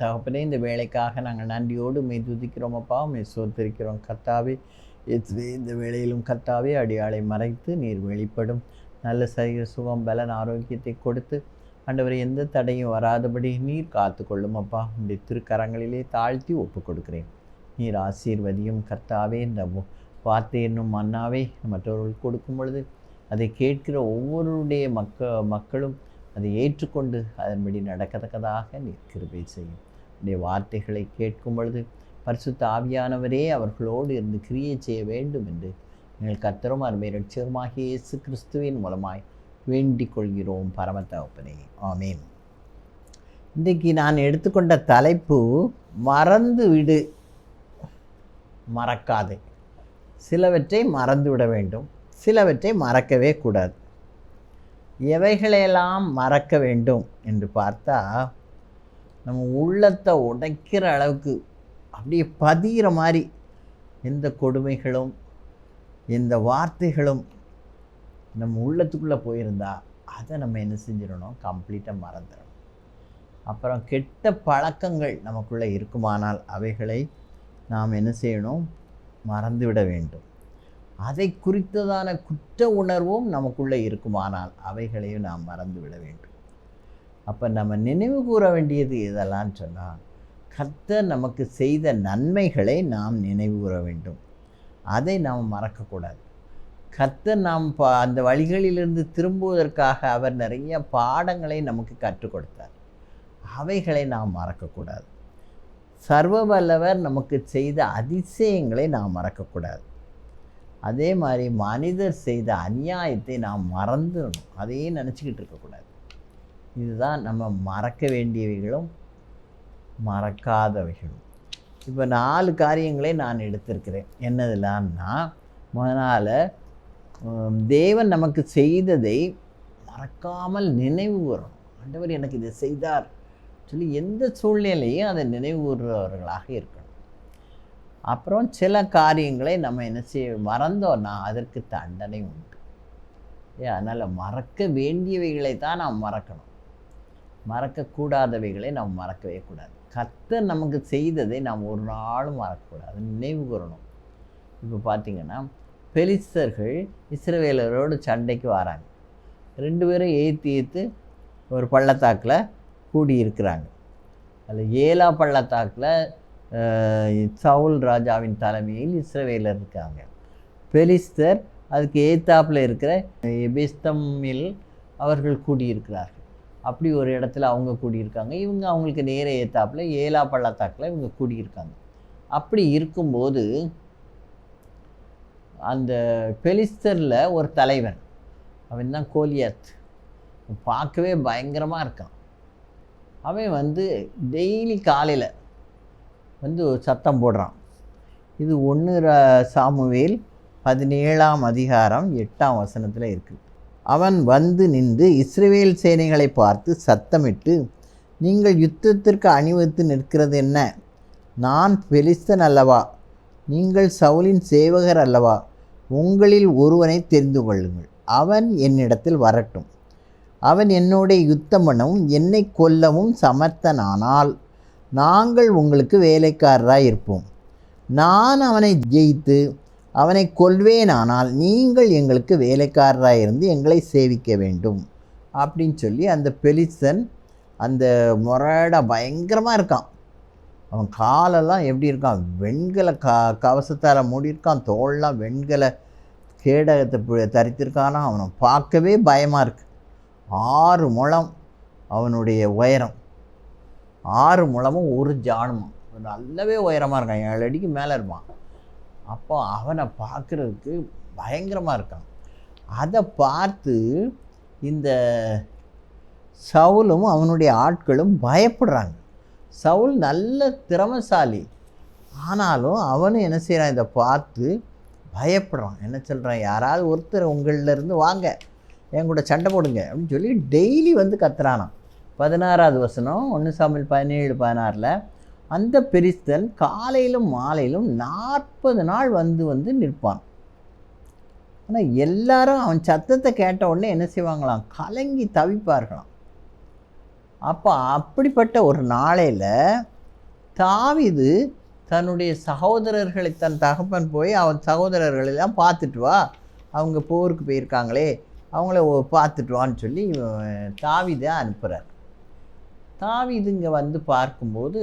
தகப்பனே, இந்த வேலைக்காக நாங்கள் நன்றியோடு உம்மை துதிக்கிறோம் அப்பா, உம்மை ஸ்தோத்திரிக்கிறோம் கர்த்தாவே. இயேசுவே, இந்த வேளையிலும் கர்த்தாவே அடியாளை மறைத்து நீர் வெளிப்படும். நல்ல சரீர சுகம், பலன், ஆரோக்கியத்தை கொடுத்து ஆண்டவரை எந்த தடையும் வராதபடி நீர் காத்து கொள்ளும் அப்பா. உடைய திருக்கரங்களிலே தாழ்த்தி ஒப்பு கொடுக்கிறேன். நீர் ஆசீர்வதியும் கர்த்தாவே. இந்த வார்த்தை என்னும் மன்னாவை மற்றவர்கள் கொடுக்கும் பொழுது அதை கேட்கிற ஒவ்வொருடைய மக்களும் அதை ஏற்றுக்கொண்டு அதன்படி நடக்கத்தக்கதாக நீர் கிருபை செய்யும். உடைய வார்த்தைகளை கேட்கும் பொழுது பரிசுத்த ஆவியானவரே அவர்களோடு இருந்து கிரியை செய்ய வேண்டும் என்று எங்கள் கர்த்தரும் அருமை இரட்சகருமாகிய இயேசு கிறிஸ்துவின் மூலமாய் வேண்டிக் கொள்கிறோம் பரம தகப்பனே. ஆமேன். இன்றைக்கு நான் எடுத்துக்கொண்ட தலைப்பு மறந்து விடு, மறக்காதே. சிலவற்றை மறந்து விட வேண்டும், சிலவற்றை மறக்கவே கூடாது. எவைகளையெல்லாம் மறக்க வேண்டும் என்று பார்த்தா, நம்ம உள்ளத்தை உடைக்கிற அளவுக்கு அப்படியே பதிகிற மாதிரி எந்த கொடுமைகளும் எந்த வார்த்தைகளும் நம்ம உள்ளத்துக்குள்ளே போயிருந்தா அதை நம்ம என்ன செஞ்சிடணும், கம்ப்ளீட்டாக மறந்துடணும். அப்புறம் கெட்ட பழக்கங்கள் நமக்குள்ளே இருக்குமானால் அவைகளை நாம் என்ன செய்யணும், மறந்து விட வேண்டும். அதை குறித்ததான குற்ற உணர்வும் நமக்குள்ளே இருக்குமானால் அவைகளையும் நாம் மறந்து விட வேண்டும். அப்போ நம்ம நினைவு கூற வேண்டியது எதெல்லாம் சொன்னால், கர்த்தர் நமக்கு செய்த நன்மைகளை நாம் நினைவு கூற வேண்டும். அதை நாம் மறக்கக்கூடாது. கர்த்தர் நாம் அந்த வழிகளிலிருந்து திரும்புவதற்காக அவர் நிறைய பாடங்களை நமக்கு கற்றுக் கொடுத்தார். அவைகளை நாம் மறக்கக்கூடாது. சர்வ வல்லவர் நமக்கு செய்த அதிசயங்களை நாம் மறக்கக்கூடாது. அதே மாதிரி மனிதர் செய்த அநியாயத்தை நாம் மறந்துடணும், அதையே நினச்சிக்கிட்டு இருக்கக்கூடாது. இதுதான் நம்ம மறக்க வேண்டியவைகளும் மறக்காதவைகளும். இப்போ 4 காரியங்களை நான் எடுத்திருக்கிறேன். என்னதுலான்னா, முதலால் தேவன் நமக்கு செய்ததை மறக்காமல் நினைவு கூறணும். ஆண்டவர் எனக்கு இதை செய்தார் சொல்லி எந்த சூழ்நிலையும் அதை நினைவு கூறுறவர்களாக இருக்கணும். அப்புறம் சில காரியங்களை நம்ம என்ன செய்ய மறந்தோன்னா அதற்கு தண்டனை உண்டு. அதனால் மறக்க வேண்டியவைகளை தான் நாம் மறக்கணும், மறக்கக்கூடாதவைகளை நாம் மறக்கவே கூடாது. கர்த்தர் நமக்கு செய்ததை நாம் ஒரு நாளும் மறக்கக்கூடாது, நினைவு கூறணும். இப்போ பார்த்திங்கன்னா, பெலிஸ்தர்கள் இஸ்ரவேலரோடு சண்டைக்கு வராங்க. 2 பேரும் ஏற்று ஒரு பள்ளத்தாக்கில் கூடியிருக்கிறாங்க. அதில் 7 பள்ளத்தாக்கில் சவுல் ராஜாவின் தலைமையில் இஸ்ரவேலர் இருக்காங்க. பெலிஸ்தர் அதுக்கு ஏத்தாப்பில் இருக்கிற எபெஸ்தமில் அவர்கள் கூடியிருக்கிறார்கள். அப்படி ஒரு இடத்துல அவங்க கூடியிருக்காங்க. இவங்க அவங்களுக்கு நேர ஏத்தாப்பில் 7 பள்ளத்தாக்கில் இவங்க கூடியிருக்காங்க. அப்படி இருக்கும்போது அந்த பெலிஸ்தரில் ஒரு தலைவன், அவன் தான் கோலியாத், பார்க்கவே பயங்கரமாக இருக்கான். அவன் டெய்லி காலையில் சத்தம் போடுறான். இது 1 சாமுவேல் 17ஆம் அதிகாரம் 8ஆம் வசனத்தில் இருக்குது. அவன் நின்று இஸ்ரவேல் சேனைகளை பார்த்து சத்தமிட்டு, நீங்கள் யுத்தத்திற்கு அணிவகுத்து நிற்கிறது என்ன? நான் பெலிஸ்தன் அல்லவா? நீங்கள் சவுலின் சேவகர் அல்லவா? உங்களில் ஒருவனை தெரிந்து கொள்ளுங்கள், அவன் என்னிடத்தில் வரட்டும். அவன் என்னோட யுத்தம் பண்ணவும் என்னை கொல்லவும் சமர்த்தனானால் நாங்கள் உங்களுக்கு வேலைக்காரராக இருப்போம். நான் அவனை ஜெயித்து அவனை கொல்வேனானால் நீங்கள் எங்களுக்கு வேலைக்காரராக இருந்து எங்களை சேவிக்க வேண்டும் அப்படின்னு சொல்லி அந்த பெலிஸ்தன் அந்த முரடாக பயங்கரமாக இருக்கான். அவன் காலெல்லாம் எப்படி இருக்கான், வெண்கல கவசத்தால் மூடியிருக்கான், தோல்லாம் வெண்கல கேடகத்தை தரித்திருக்கானா. அவனை பார்க்கவே பயமாக இருக்குது. 6 முழம் அவனுடைய உயரம், 6 முழமும் 1 ஜானுமும், நல்லாவே உயரமாக இருக்கான், 7 அடிக்கு மேலே இருப்பான். அப்போ அவனை பார்க்குறதுக்கு பயங்கரமாக இருக்கான். அதை பார்த்து இந்த சவுலும் அவனுடைய ஆட்களும் பயப்படுறாங்க. சவுல் நல்ல திறமைசாலி, ஆனாலும் அவனும் என்ன செய்கிறான், இதை பார்த்து பயப்படுறான். என்ன சொல்கிறான், யாராவது ஒருத்தர் உங்களிலேருந்து வாங்க, என் கூட சண்டை போடுங்க அப்படின்னு சொல்லி டெய்லி கத்துறானான். 16ஆவது வசனம் 1 சாமுவேல் 17:16 அந்த பெலிஸ்தன் காலையிலும் மாலையிலும் 40 நாள் நிற்பான். ஆனால் எல்லாரும் அவன் சத்தத்தை கேட்ட உடனே என்ன செய்வாங்களாம், கலங்கி தவிப்பார்களாம். அப்போ அப்படிப்பட்ட ஒரு நாளையில் தாவீது தன்னுடைய சகோதரர்களை, தன் தகப்பன் போய் அவன் சகோதரர்களெல்லாம் பார்த்துட்டு வா, அவங்க போருக்கு போயிருக்காங்களே, அவங்கள பார்த்துட்டு வான்னு சொல்லி தாவீதை அனுப்புகிறார். தாவீது இங்கே வந்து பார்க்கும்போது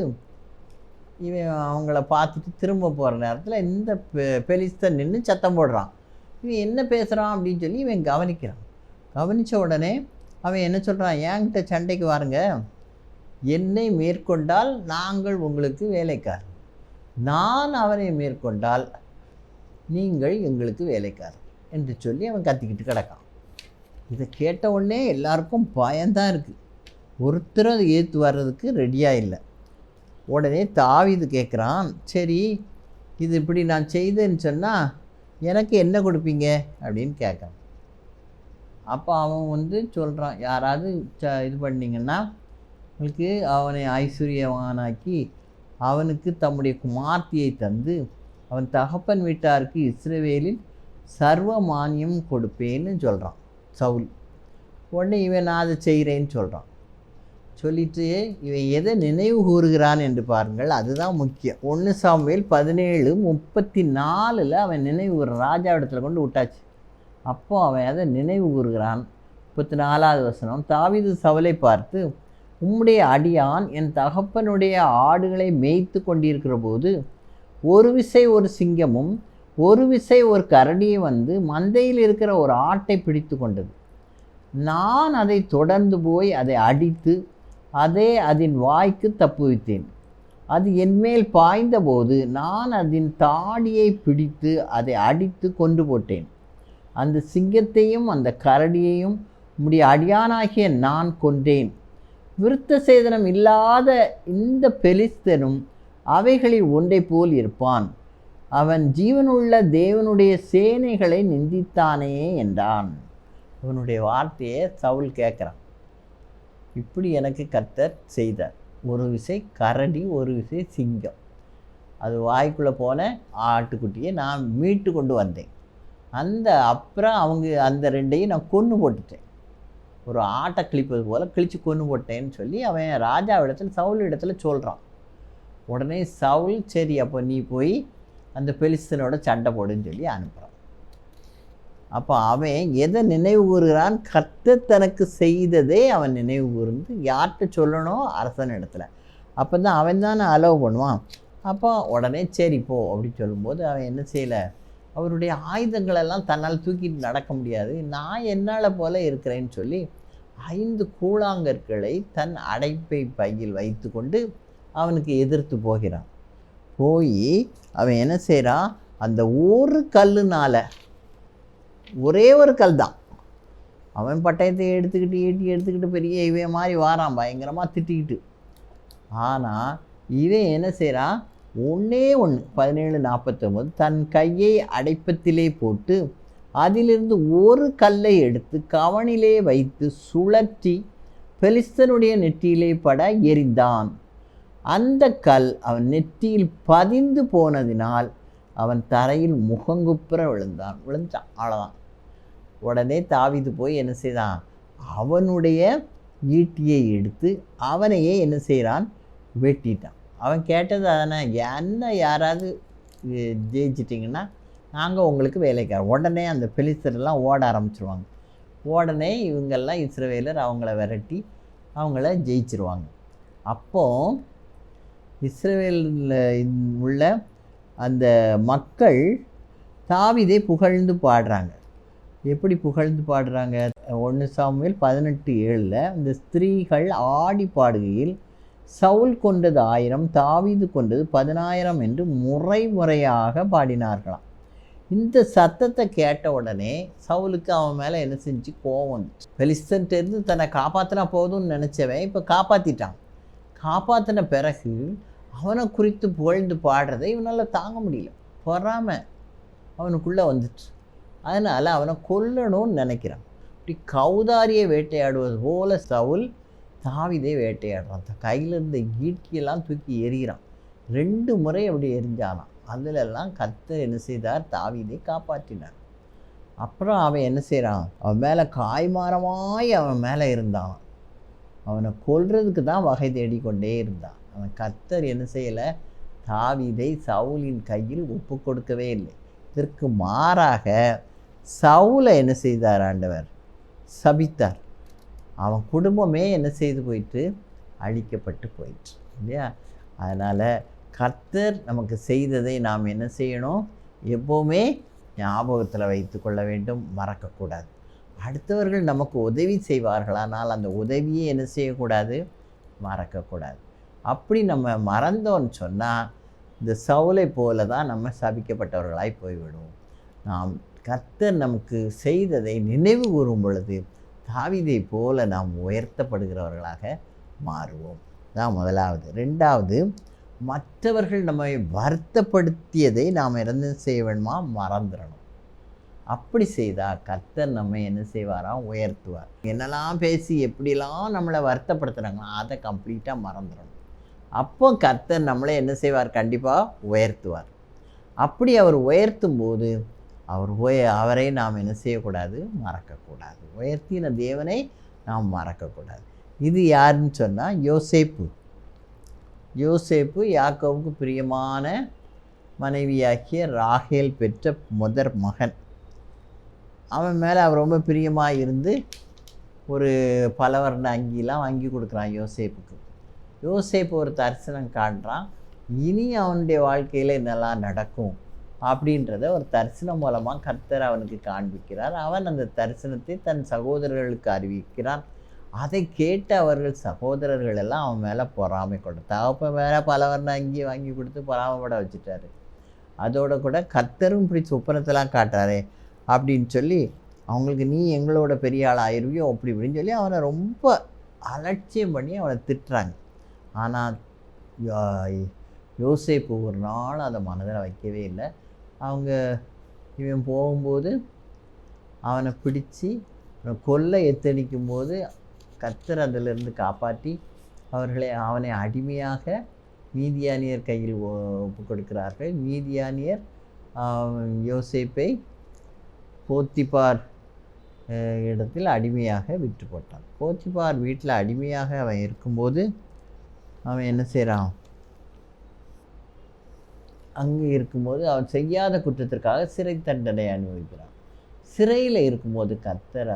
இவன் அவங்கள பார்த்துட்டு திரும்ப போகிற நேரத்தில் இந்த பெலிஸ்தன் நின்று சத்தம் போடுறான். இவன் என்ன பேசுகிறான் அப்படின்னு சொல்லி இவன் கவனிக்கிறான். கவனித்த உடனே அவன் என்ன சொல்கிறான், என்கிட்ட சண்டைக்கு வாருங்க, என்னை மேற்கொண்டால் நாங்கள் உங்களுக்கு வேலைக்காரர், நான் அவனை மேற்கொண்டால் நீங்கள் எங்களுக்கு வேலைக்காரர் என்று சொல்லி அவன் கத்திக்கிட்டு கிடக்கான். இதை கேட்ட உடனே எல்லாருக்கும் பயம்தான் இருக்குது. ஒருத்தரும் அதை ஏற்று வர்றதுக்கு ரெடியாக இல்லை. உடனே தாவீது கேட்குறான், சரி இது இப்படி நான் செய்தேன்னு சொன்னால் எனக்கு என்ன கொடுப்பீங்க அப்படின்னு கேட்குறான். அப்போ அவன் சொல்கிறான், யாராவது இது பண்ணிங்கன்னா உங்களுக்கு அவனை ஐஸ்வர்யவானாக்கி அவனுக்கு தம்முடைய குமார்த்தியை தந்து அவன் தகப்பன் வீட்டாருக்கு இஸ்ரவேலில் சர்வ மானியம் கொடுப்பேன்னு சொல்கிறான் சவுல். உடனே இவன் நான் அதை செய்கிறேன்னு சொல்கிறான். சொல்லிட்டு இவன் எதை நினைவு கூறுகிறான் என்று பாருங்கள், அதுதான் முக்கியம். 1 சாமுவேல் 17:34 அவன் நினைவு கூறுறான். ராஜா இடத்துல கொண்டு விட்டாச்சு. அப்போ அவன் அதை நினைவு கூறுகிறான். 34வது வசனம், தாவீது சவுலை பார்த்து, உம்முடைய அடியான் என் தகப்பனுடைய ஆடுகளை மேய்த்து கொண்டிருக்கிற போது ஒரு விசை ஒரு சிங்கமும் ஒரு விசை ஒரு கரடியும் வந்து மந்தையில் இருக்கிற ஒரு ஆட்டை பிடித்து கொண்டது. நான் அதை தொடர்ந்து போய் அதை அடித்து அதை அதன் வாய்க்கு தப்புவித்தேன். அது என்மேல் பாய்ந்தபோது நான் அதன் தாடியை பிடித்து அதை அடித்து கொண்டு போட்டேன். அந்த சிங்கத்தையும் அந்த கரடியையும் உம்முடைய அடியானாகிய நான் கொன்றேன். விருத்த சேதனம் இல்லாத இந்த பெலிஸ்தனும் அவைகளில் ஒன்றை போல் இருப்பான். அவன் ஜீவனுள்ள தேவனுடைய சேனைகளை நிந்தித்தானே என்றான். அவனுடைய வார்த்தையை சவுல் கேட்குறான். இப்படி எனக்கு கர்த்தர் செய்தார். ஒரு விசை கரடி, ஒரு விசை சிங்கம். அது வாய்க்குள்ளே போன ஆட்டுக்குட்டியை நான் மீட்டு கொண்டு வந்தேன். அப்புறம் அவங்க அந்த ரெண்டையும் நான் கொன்று போட்டுட்டேன். ஒரு ஆட்டை கிழிப்பது போல் கிழித்து கொன்று போட்டேன்னு சொல்லி அவன் ராஜாவிடத்தில் சவுல் இடத்துல சொல்கிறான். உடனே சவுல், சரி அப்போ நீ போய் அந்த பெலிஸ்தனோட சண்டை போடுன்னு சொல்லி அனுப்புகிறான். அப்போ அவன் எதை நினைவு கூறுகிறான், கர்த்தர் தனக்கு செய்ததே அவன் நினைவு கூர்ந்து யார்கிட்ட சொல்லணும், அரசன் இடத்துல. அப்போ தான் அவன் தானே அலோவ் பண்ணுவான். அப்போ உடனே சரி போ அப்படின்னு சொல்லும்போது அவன் என்ன செய்யலை, அவருடைய ஆயுதங்களெல்லாம் தன்னால் தூக்கிட்டு நடக்க முடியாது, நான் என்னால் போல இருக்கிறேன்னு சொல்லி 5 கூழாங்கற்களை தன் அடைப்பை பையில் வைத்து கொண்டு அவனுக்கு எதிர்த்து போகிறான். போய் அவன் என்ன செய்கிறான், அந்த ஒரு கல்லுனால், ஒரே ஒரு கல் தான், அவன் பட்டயத்தை எடுத்துக்கிட்டு ஈட்டி எடுத்துக்கிட்டு பெரிய இவன் மாதிரி வாரான் பயங்கரமாக திட்டிக்கிட்டு. ஆனால் இவன் என்ன செய்கிறான், ஒன்றே ஒன்று 17:49 தன் கையை அடைப்பத்திலே போட்டு அதிலிருந்து ஒரு கல்லை எடுத்து கவனிலே வைத்து சுழற்றி பெலிஸ்தனுடைய நெற்றியிலே பட எறிந்தான். அந்த கல் அவன் நெற்றியில் பதிந்து போனதினால் அவன் தரையில் முகங்குப்புற விழுந்தான். அவ்வளோதான். உடனே தாவீது போய் என்ன செய்தான், அவனுடைய ஈட்டியை எடுத்து அவனையே என்ன செய்கிறான், வெட்டிட்டான். அவன் கேட்டது அதானே, என்ன யாராவது ஜெயிச்சிட்டிங்கன்னா நாங்கள் உங்களுக்கு வேலைக்காரர். உடனே அந்த பெலிஸ்தரெல்லாம் ஓட ஆரம்பிச்சிருவாங்க. உடனே இவங்கெல்லாம் இஸ்ரவேலர் அவங்கள விரட்டி அவங்கள ஜெயிச்சிருவாங்க. அப்போது இஸ்ரவேலில் உள்ள அந்த மக்கள் தாவீதை புகழ்ந்து பாடுறாங்க. எப்படி புகழ்ந்து பாடுறாங்க, 1 சாமுவேல் 18:7 இந்த ஸ்திரீகள் ஆடி பாடுகையில் சவுல் கொண்டது 1000, தாவீது கொண்டது 10,000 என்று முறையாக பாடினார்களாம். இந்த சத்தத்தை கேட்ட உடனே சவுலுக்கு அவன் மேலே என்ன செஞ்சு கோவம். பெலிஸ்தன்ட்டேருந்து தன்னை காப்பாற்றினா போதும்னு நினச்சவன் இப்போ காப்பாற்றிட்டான். காப்பாற்றின பிறகு அவனை குறித்து புகழ்ந்து பாடுறதை இவனால் தாங்க முடியல. பொறாமை அவனுக்குள்ளே வந்துட்டு. அதனால் அவனை கொல்லணும்னு நினைக்கிறான். இப்படி கௌதாரியை வேட்டையாடுவது போல சவுல் தாவீதை வேட்டையாடுறான். கையில் இருந்த ஈட்டியெல்லாம் தூக்கி எறிகிறான். 2 முறை அப்படி எரிஞ்சானான். அதிலெல்லாம் கர்த்தர் என்ன செய்தார், தாவீதை காப்பாற்றினார். அப்புறம் அவன் என்ன செய்கிறான், அவன் மேலே காய்மாரமாய் அவன் மேலே இருந்தான். அவனை கொல்றதுக்கு தான் வகை தேடிக்கொண்டே இருந்தான். அவன் கர்த்தர் என்ன செய்யலை, தாவீதை சவுலின் கையில் ஒப்பு கொடுக்கவே இல்லை. இதற்கு மாறாக சவுலை என்ன செய்தார் ஆண்டவர், சபித்தார். அவன் குடும்பமே என்ன செய்து போயிட்டு, அழிக்கப்பட்டு போயிற்று இல்லையா. அதனால் கர்த்தர் நமக்கு செய்ததை நாம் என்ன செய்யணும், எப்போவுமே ஞாபகத்தில் வைத்து கொள்ள வேண்டும், மறக்கக்கூடாது. அடுத்தவர்கள் நமக்கு உதவி செய்வார்களானால் அந்த உதவியை என்ன செய்யக்கூடாது, மறக்கக்கூடாது. அப்படி நம்ம மறந்தோன்னு சொன்னால் இந்த சவுலை போல தான் நம்ம சபிக்கப்பட்டவர்களாய் போய்விடுவோம். நாம் கர்த்தர் நமக்கு செய்ததை நினைவு கூறும் பொழுது தாவீதை போல நாம் உயர்த்தப்படுகிறவர்களாக மாறுவோம். தான் முதலாவது. ரெண்டாவது, மற்றவர்கள் நம்மை வருத்தப்படுத்தியதை நாம் என்ன செய்ய வேணுமா, மறந்துடணும். அப்படி செய்தால் கர்த்தர் நம்ம என்ன செய்வாராம், உயர்த்துவார். என்னெல்லாம் பேசி எப்படிலாம் நம்மளை வருத்தப்படுத்துகிறாங்களோ அதை கம்ப்ளீட்டாக மறந்துடணும். அப்போ கர்த்தர் நம்மளை என்ன செய்வார், கண்டிப்பாக உயர்த்துவார். அப்படி அவர் உயர்த்தும் போது அவரை நாம் என்ன செய்யக்கூடாது, மறக்கக்கூடாது. உயர்த்தின தேவனை நாம் மறக்கக்கூடாது. இது யாருன்னு சொன்னால் யோசேப்பு. யோசேப்பு யாக்கோவுக்கு பிரியமான மனைவியாகிய ராகேல் பெற்ற முதற் மகன். அவன் மேலே அவர் ரொம்ப பிரியமாக இருந்து ஒரு பலவர்ண அங்கிலாம் வாங்கி கொடுக்குறான் யோசேப்புக்கு. யோசேப்பு ஒரு தரிசனம் காண்றான். இனி அவனுடைய வாழ்க்கையில் என்னெல்லாம் நடக்கும் அப்படின்றத ஒரு தரிசனம் மூலமாக கர்த்தர் அவனுக்கு காண்பிக்கிறார். அவன் அந்த தரிசனத்தை தன் சகோதரர்களுக்கு அறிவிக்கிறான். அதை கேட்ட அவர்கள் சகோதரர்கள் எல்லாம் அவன் மேலே பொறாமை கொடுத்தா. அப்போ வேறு பலவர்ண அங்கி வாங்கி கொடுத்து பொறாமைப்பட வச்சுட்டாரு. அதோட கூட கர்த்தரும் இப்படி சொப்பனத்தெல்லாம் காட்டாரே அப்படின்னு சொல்லி அவங்களுக்கு, நீ எங்களோட பெரிய ஆள் ஆயிருவியோ அப்படி இப்படின்னு சொல்லி அவனை ரொம்ப அலட்சியம் பண்ணி அவனை திட்டுறாங்க. ஆனால் யோசேப்பு ஒரு நாள் அதை மனதில் வைக்கவே இல்லை. அவங்க இவன் போகும்போது அவனை பிடிச்சி கொல்ல எத்தனிக்கும் போது கர்த்தர் அதிலிருந்து காப்பாற்றி அவனை அடிமையாக மீதியானியர் கையில் ஒப்பு கொடுக்கிறார்கள். மீதியானியர் யோசேப்பை போத்திபார் இடத்தில் அடிமையாக விற்று போட்டான். போத்திபார் வீட்டில் அடிமையாக அவன் இருக்கும்போது அவன் என்ன செய்கிறான், அங்கே இருக்கும்போது அவன் செய்யாத குற்றத்திற்காக சிறை தண்டனை அனுபவிக்கிறான். சிறையில் இருக்கும்போது கர்த்தர்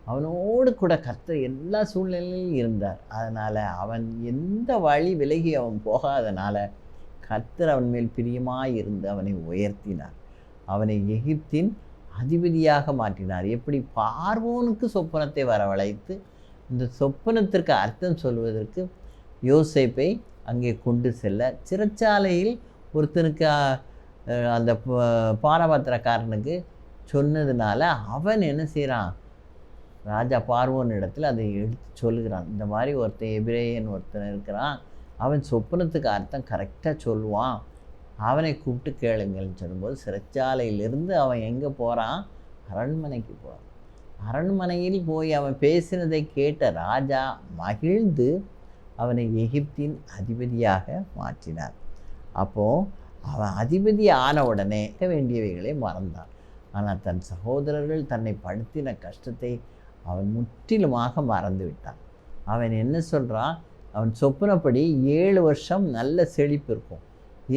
அவனோடு கூட கர்த்தர் எல்லா சூழ்நிலையிலும் இருந்தார். அதனால் அவன் எந்த வழி விலகி அவன் போகாதனால கர்த்தர் அவன் மேல் பிரியமாக இருந்து அவனை உயர்த்தினார். அவனை எகிப்தின் அதிபதியாக மாற்றினார். எப்படி பார்வோனுக்கு சொப்பனத்தை வரவழைத்து இந்த சொப்பனத்திற்கு அர்த்தம் சொல்வதற்கு யோசேப்பை அங்கே கொண்டு செல்ல, சிறைச்சாலையில் ஒருத்தனுக்கு அந்த பானபாத்திரக்காரனுக்கு சொன்னதுனால அவன் என்ன செய்கிறான், ராஜா பார்வோன் இடத்துல அதை எடுத்து சொல்லுகிறான். இந்த மாதிரி ஒருத்தன் எபிரேயன் ஒருத்தன் இருக்கிறான், அவன் சொப்பனத்துக்கு அர்த்தம் கரெக்டாக சொல்லுவான், அவனை கூப்பிட்டு கேளுங்கள்னு சொல்லும்போது சிறைச்சாலையிலிருந்து அவன் எங்கே போகிறான், அரண்மனைக்கு போகிறான். அரண்மனையில் போய் அவன் பேசினதை கேட்ட ராஜா மகிழ்ந்து அவனை எகிப்தின் அதிபதியாக மாற்றினார். அப்போது அவன் அதிபதி ஆன உடனே வேண்டியவைகளை மறந்தான். ஆனால் தன் சகோதரர்கள் தன்னை படுத்தின கஷ்டத்தை அவன் முற்றிலுமாக மறந்து விட்டான். அவன் என்ன சொல்கிறான், அவன் சொப்பனப்படி 7 வருஷம் நல்ல செழிப்பு இருக்கும்,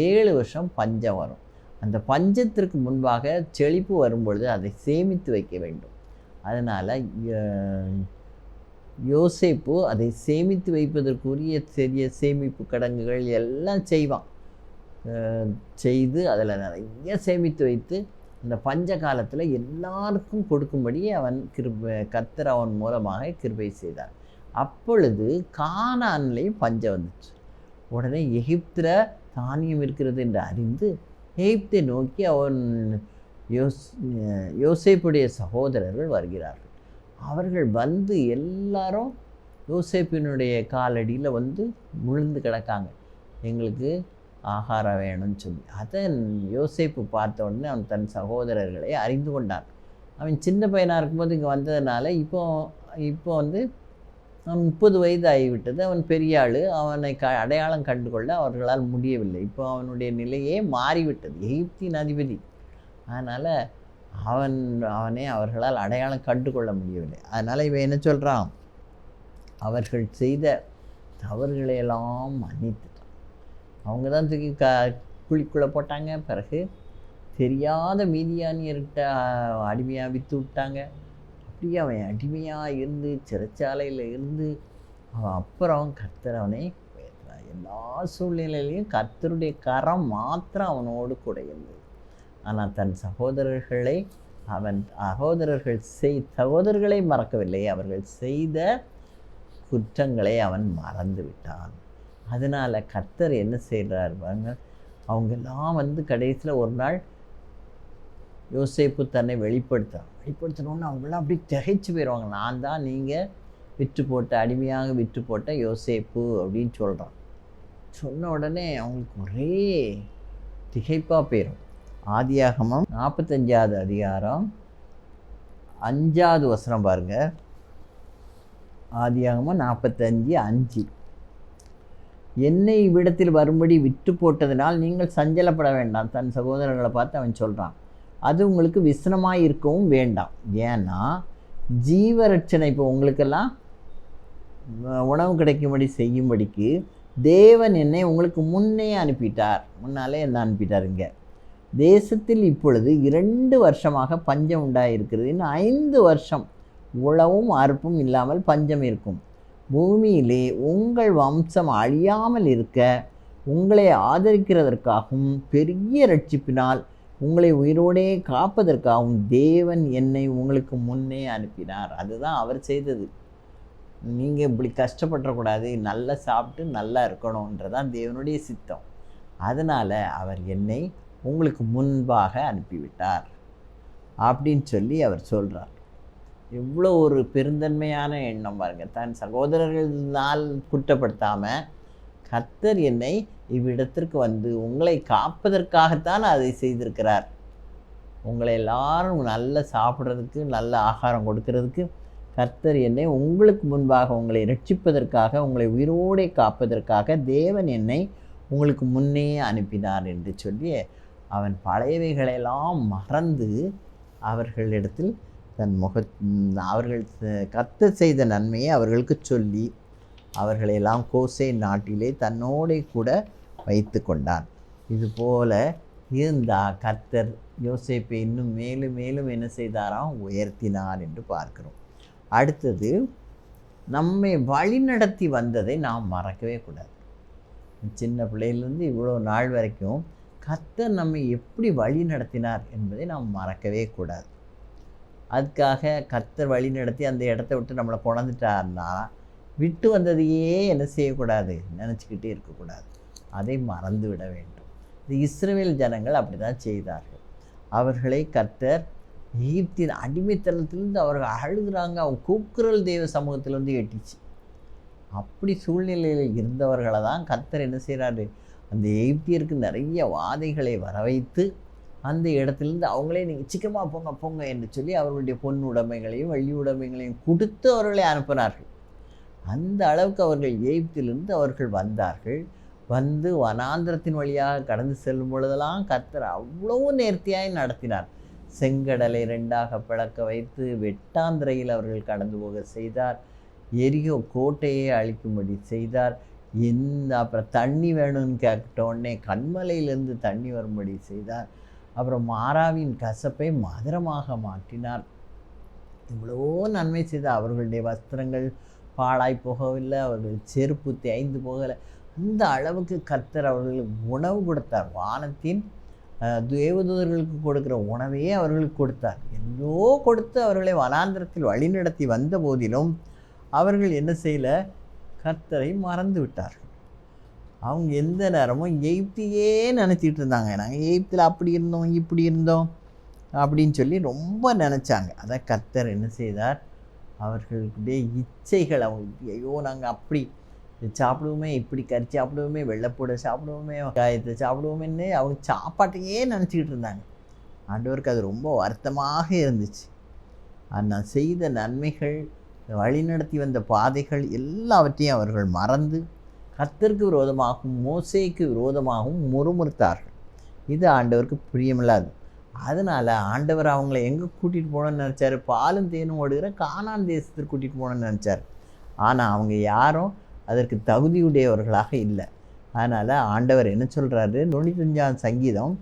7 வருஷம் பஞ்சம் வரும். அந்த பஞ்சத்திற்கு முன்பாக செழிப்பு வரும்பொழுது அதை சேமித்து வைக்க வேண்டும். அதனால் யோசேப்பு அதை சேமித்து வைப்பதற்குரிய சிறிய சேமிப்பு கடங்குகள் எல்லாம் செய்து அதில் நிறைய சேமித்து வைத்து அந்த பஞ்ச காலத்தில் எல்லாருக்கும் கொடுக்கும்படி அவன் கர்த்தர் அவன் மூலமாக கிருபை செய்தார். அப்பொழுது கானான்லேயும் பஞ்சம் வந்துச்சு. உடனே எகிப்தில் தானியம் இருக்கிறது என்று அறிந்து எகிப்தை நோக்கி அவன் யோசேப்புடைய சகோதரர்கள் வருகிறார்கள். அவர்கள் வந்து எல்லாரும் யோசேப்பினுடைய காலடியில் வந்து விழுந்து கிடக்காங்க, எங்களுக்கு ஆகாரம் வேணும்னு சொல்லி. அதை யோசேப்பு பார்த்த உடனே அவன் தன் சகோதரர்களை அறிந்து கொண்டான். அவன் சின்ன பையனாக இருக்கும்போது இங்கே வந்ததுனால இப்போ வந்து 30 வயது ஆகிவிட்டது. அவன் பெரிய ஆள், அவனை அடையாளம் கண்டு கொள்ள அவர்களால் முடியவில்லை. இப்போ அவனுடைய நிலையே மாறிவிட்டது, எகிப்தின் அதிபதி. அதனால் அவனை அவர்களால் அடையாளம் கண்டு கொள்ள முடியவில்லை. அதனால் இவன் என்ன சொல்கிறான், அவர்கள் செய்த தவறுகளையெல்லாம் மன்னித்துட்டான். அவங்க தான் தூக்கி குழிக்குள்ளே போட்டாங்க. பிறகு தெரியாத மீதியானியர்கிட்ட அடிமையாக விற்று விட்டாங்க. அப்படியே அவன் அடிமையாக இருந்து சிறைச்சாலையில் இருந்து அவன் அப்புறம் கர்த்தர் அவனை உயர்த்தினார். எல்லா சூழ்நிலையிலையும் கர்த்தருடைய கரம் மாத்திரம் அவனோடு கூட இருந்தது. ஆனால் தன் சகோதரர்களை மறக்கவில்லை. அவர்கள் செய்த குற்றங்களை அவன் மறந்து விட்டான். அதனால் கர்த்தர் என்ன செய்கிறார் பாருங்க, அவங்கெல்லாம் கடைசியில் ஒரு நாள் யோசேப்பு தன்னை வெளிப்படுத்தினோன்னு அவங்களாம் அப்படி திகைச்சு போயிடுவாங்க. நான் தான் நீங்கள் அடிமையாக விற்று போட்ட யோசேப்பு அப்படின்னு சொல்கிறான். சொன்ன உடனே அவங்களுக்கு ஒரே திகைப்பாக போயிடும். ஆதியாகமம் 45வது அதிகாரம் 5வது வசனம் பாருங்கள். ஆதியாகமம் 45:5. என்னை இவ்விடத்தில் வரும்படி விற்று போட்டதினால் நீங்கள் சஞ்சலப்பட வேண்டாம். தன் சகோதரர்களை பார்த்து அவன் சொல்கிறான், அது உங்களுக்கு விசனமாக இருக்கவும் வேண்டாம். ஏன்னா ஜீவரட்சணை இப்போ உங்களுக்கெல்லாம் உணவு கிடைக்கும்படி செய்யும்படிக்கு தேவன் என்னை உங்களுக்கு முன்னாலே என்ன அனுப்பிட்டாருங்க. தேசத்தில் இப்பொழுது 2 வருஷமாக பஞ்சம் உண்டாயிருக்கிறது. இன்னும் 5 வருஷம் உழவும் அறுப்பும் இல்லாமல் பஞ்சம் இருக்கும். பூமியிலே உங்கள் வம்சம் அழியாமல் இருக்க உங்களை ஆதரிக்கிறதற்காகவும் பெரிய ரட்சிப்பினால் உங்களை உயிரோடே காப்பதற்காகவும் தேவன் என்னை உங்களுக்கு முன்னே அனுப்பினார். அதுதான் அவர் செய்தது. நீங்கள் இப்படி கஷ்டப்படக்கூடாது, நல்லா சாப்பிட்டு நல்லா இருக்கணுன்றதான் தேவனுடைய சித்தம். அதனால் அவர் என்னை உங்களுக்கு முன்பாக அனுப்பிவிட்டார் அப்படின்னு சொல்லி அவர் சொல்கிறார். எவ்வளோ ஒரு பெருந்தன்மையான எண்ணம் பாருங்கள். தன் சகோதரர்களால் குற்றப்படுத்தாமல் கர்த்தர் என்னை இவ்விடத்திற்கு உங்களை காப்பதற்காகத்தான் அதை செய்திருக்கிறார். உங்களை எல்லாரும் நல்ல சாப்பிட்றதுக்கு, நல்ல ஆகாரம் கொடுக்கறதுக்கு கர்த்தர் என்னை உங்களுக்கு முன்பாக உங்களை ரட்சிப்பதற்காக, உங்களை உயிரோடே காப்பதற்காக தேவன் என்னை உங்களுக்கு முன்னே அனுப்பினார் என்று சொல்லி அவன் பழையவைகளெல்லாம் மறந்து அவர்களிடத்தில் அவர்கள் கர்த்தர் செய்த நன்மையை அவர்களுக்கு சொல்லி அவர்களெல்லாம் கோசேன் நாட்டிலே தன்னோடே கூட வைத்து கொண்டான். இதுபோல இருந்தால் கர்த்தர் யோசேப்பை இன்னும் மேலும் மேலும் என்ன செய்தாராம், உயர்த்தினார் என்று பார்க்கிறோம். அடுத்தது, நம்மை வழிநடத்தி வந்ததை நாம் மறக்கவே கூடாது. சின்ன பிள்ளையிலேருந்து இவ்வளோ நாள் வரைக்கும் கர்த்தர் நம்மை எப்படி வழி நடத்தினார் என்பதை நாம் மறக்கவே கூடாது. அதுக்காக கர்த்தர் வழி நடத்தி அந்த இடத்த விட்டு நம்மளை கொண்டாந்துட்டார்னா விட்டு வந்ததையே என்ன செய்யக்கூடாது, நினச்சிக்கிட்டே இருக்கக்கூடாது. அதை மறந்து விட வேண்டும். இந்த இஸ்ரவேல் ஜனங்கள் அப்படி தான் செய்தார்கள். அவர்களை கர்த்தர் எகிப்தின் அடிமைத்தனத்திலிருந்து அவர்கள் அழுகிறாங்க. அவங்க கூக்குரல் தேவ சமூகத்திலேருந்து எட்டிச்சு. அப்படி சூழ்நிலையில் இருந்தவர்களை தான் கர்த்தர் என்ன செய்கிறாரு, அந்த எகிப்தியருக்கு நிறைய வாதைகளை வர வைத்து அந்த இடத்துலேருந்து அவங்களே நீங்கள் சீக்கிரமாக போங்க என்று சொல்லி அவர்களுடைய பொன் உடைமைகளையும் வெள்ளி உடைமைகளையும் கொடுத்து அவர்களை அனுப்பினார்கள். அந்த அளவுக்கு அவர்கள் எகிப்திலிருந்து அவர்கள் வந்தார்கள். வனாந்திரத்தின் வழியாக கடந்து செல்லும் பொழுதெல்லாம் கர்த்தர் அவ்வளோ நேர்த்தியாய் நடத்தினார். செங்கடலை 2ஆக பிளக்க வைத்து வெட்டாந்திரையில் அவர்கள் கடந்து போக செய்தார். எரியோ கோட்டையை அழிக்கும்படி செய்தார். அப்புறம் தண்ணி வேணும்னு கேட்டோடனே கண்மலையிலேருந்து தண்ணி வரும்படி செய்தார். அப்புறம் மாறாவின் கசப்பை மதுரமாக மாற்றினார். இவ்வளோ நன்மை செய்தார். அவர்களுடைய வஸ்திரங்கள் பாழாய் போகவில்லை, அவர்கள் செருப்பு தேய்ந்து போகலை. அந்த அளவுக்கு கர்த்தர் அவர்களுக்கு உணவு கொடுத்தார். வானத்தின் தேவதூதர்களுக்கு கொடுக்குற உணவையே அவர்களுக்கு கொடுத்தார். எல்லோ கொடுத்து அவர்களை வனாந்திரத்தில் வழிநடத்தி வந்த போதிலும் அவர்கள் என்ன செய்யலை, கர்த்தரை மறந்து விட்டார்கள். அவங்க எந்த நேரமும் எகிப்தியே நினச்சிட்டு இருந்தாங்க. நாங்கள் எகிப்தில் அப்படி இருந்தோம் இப்படி இருந்தோம் அப்படின்னு சொல்லி ரொம்ப நினச்சாங்க. அதை கர்த்தர் என்ன செய்தார், அவர்களுடைய இச்சைகள் அவங்களுக்கு, ஐயோ நாங்கள் அப்படி சாப்பிடுவோமே, இப்படி கறி சாப்பிடுவோமே, வெள்ளைப்பூடை சாப்பிடுவோமே, காயத்தை சாப்பிடுவோமேன்னு அவங்க சாப்பாட்டையே நினச்சிக்கிட்டு இருந்தாங்க. ஆண்டவருக்கு அது ரொம்ப வருத்தமாக இருந்துச்சு. நான் செய்த நன்மைகள், வழிநடத்தி வந்த பாதைகள் எல்லாவற்றையும் அவர்கள் மறந்து கர்த்தருக்கு விரோதமாகவும் மோசேக்கு விரோதமாகவும் முறுமுறுத்தார்கள். இது ஆண்டவருக்கு பிரியமில்லாது. அதனால் ஆண்டவர் அவங்கள எங்கே கூட்டிகிட்டு போகணுன்னு நினச்சார், பாலும் தேனும் ஓடுகிற கானான் தேசத்திற்கு கூட்டிகிட்டு போகணுன்னு நினச்சார். ஆனால் அவங்க யாரும் அதற்கு தகுதியுடையவர்களாக இல்லை. அதனால் ஆண்டவர் என்ன சொல்கிறாரு, 95ஆம் சங்கீதம்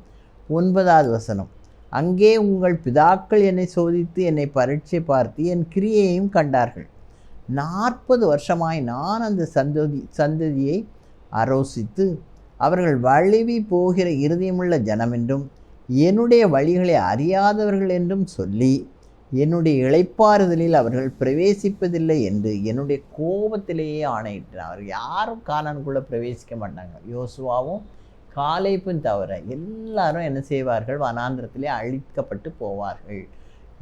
9வது வசனம், அங்கே உங்கள் பிதாக்கள் என்னை சோதித்து என்னை பரீட்சை பார்த்து என் கிரியையையும் கண்டார்கள். 40 வருஷமாய் நான் அந்த சந்ததியை ஆரோசித்து அவர்கள் வழுவி போகிற இருதயமுள்ள ஜனமென்றும் என்னுடைய வழிகளை அறியாதவர்கள் என்றும் சொல்லி என்னுடைய இளைப்பாறுதலில் அவர்கள் பிரவேசிப்பதில்லை என்று என்னுடைய கோபத்திலேயே ஆணையிட்டார். அவர் யாரும் கானானுக்குள்ளே பிரவேசிக்க மாட்டாங்க. யோசுவாவும் காலேப்பும் தவிர எல்லாரும் என்ன செய்வார்கள், வனாந்திரத்திலே அழிக்கப்பட்டு போவார்கள்